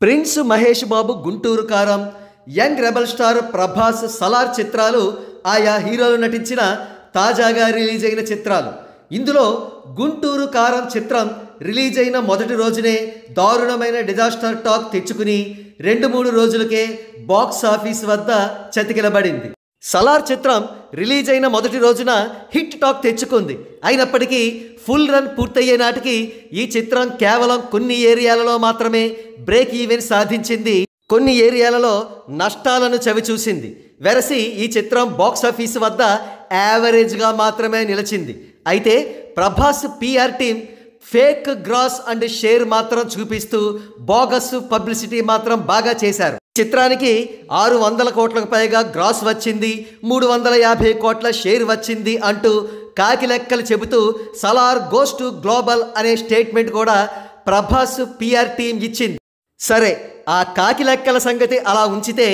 Prince Mahesh Babu Guntur కారం, young rebel star Prabhas Salaar చిత్రాలు ఆయా హీరోలు నటించిన తాజాగా రిలీజ్ అయిన చిత్రాలు. ఇందులో గుంటూరు కారం చిత్రం రిలీజ్ అయిన మొదటి రోజునే దారుణమైన డిజాస్టర్ టాక్ తెచ్చుకుని 2-3 రోజులకే బాక్స్ ఆఫీస్ వద్ద చతికిలబడింది. సలార్ చిత్రం రిలీజ్ అయిన మొదటి రోజున హిట్ టాక్ తెచ్చుకుంది. అయినప్పటికీ ఫుల్ రన్ పూర్తయ్యే నాటికి ఈ చిత్రం కేవలం కొన్ని ఏరియాలలో మాత్రమే బ్రేక్ ఈవెన్ సాధించింది, కొన్ని ఏరియాలలో నష్టాలను చవిచూసింది. వెరసి ఈ చిత్రం బాక్స్ ఆఫీస్ వద్ద యావరేజ్గా మాత్రమే నిలిచింది. అయితే Prabhas PR team fake gross and share మాత్రం చూపిస్తూ బోగస్ పబ్లిసిటీ మాత్రం బాగా చేశారు. చిత్రానికి 600 కోట్లకు పైగా గ్రాస్ వచ్చింది, 350 కోట్ల షేర్ వచ్చింది అంటూ కాకి లెక్కలు చెబుతూ సలార్ గోస్ టు గ్లోబల్ అనే స్టేట్మెంట్ కూడా ప్రభాస్ పిఆర్ టీం ఇచ్చింది. సరే, ఆ కాకి లెక్కల సంగతి అలా ఉంచితే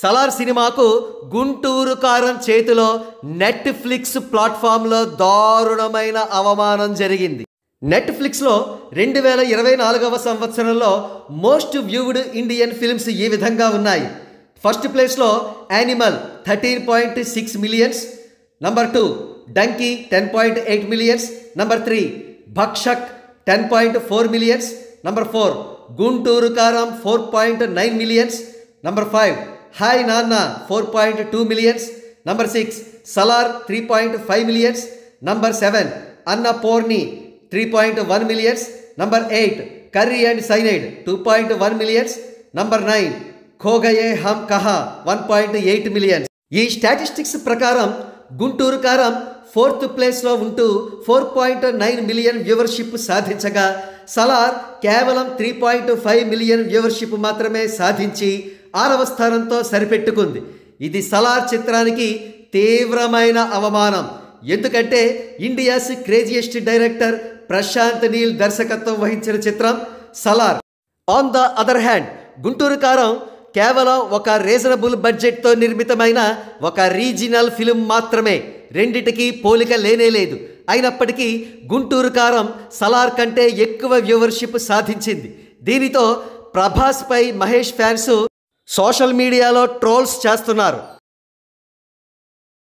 సలార్ సినిమాకు గుంటూరు కారం చేతిలో నెట్ఫ్లిక్స్ ప్లాట్ఫామ్లో దారుణమైన అవమానం జరిగింది. నెట్ఫ్లిక్స్లో 2024వ సంవత్సరంలో మోస్ట్ వ్యూవ్డ్ ఇండియన్ ఫిల్మ్స్ ఈ విధంగా ఉన్నాయి. ఫస్ట్ ప్లేస్లో Animal 13.6 millions, number 2 Dunki 10.8 millions, number 3 Bhakshak 10.4 millions, number 4 Guntur Kaaram 4.9 millions, number 5 hi Nanna 4.2 millions, number 6 Salaar 3.5 millions, number 7 Annapoorani 3.1 millions, number 8 curry and cyanide 2.1 millions, number 9 Khogaye Hum Kahan 1.8 millions. ఈ స్టాటిస్టిక్స్ ప్రకారం గుంటూరు కారం 4th ప్లేస్లో ఉంటూ 4.9 మిలియన్ వ్యూవర్షిప్ సాధించగా సలార్ కేవలం 3.5 మిలియన్ వ్యూవర్షిప్ మాత్రమే సాధించి 6వ స్థానంతో సరిపెట్టుకుంది. ఇది సలార్ చిత్రానికి తీవ్రమైన అవమానం. ఎందుకంటే India's craziest director Prashanth Neel దర్శకత్వం వహించిన చిత్రం Salaar. On the other hand Guntur Kaaram కేవలం ఒక రీజనబుల్ బడ్జెట్తో నిర్మితమైన ఒక రీజినల్ ఫిలిం మాత్రమే. రెండిటికి పోలిక లేనేలేదు. అయినప్పటికీ గుంటూరు కారం సలార్ కంటే ఎక్కువ వ్యూవర్షిప్ సాధించింది. దీనితో ప్రభాస్పై మహేష్ ఫ్యాన్స్ సోషల్ మీడియాలో ట్రోల్స్ చేస్తున్నారు.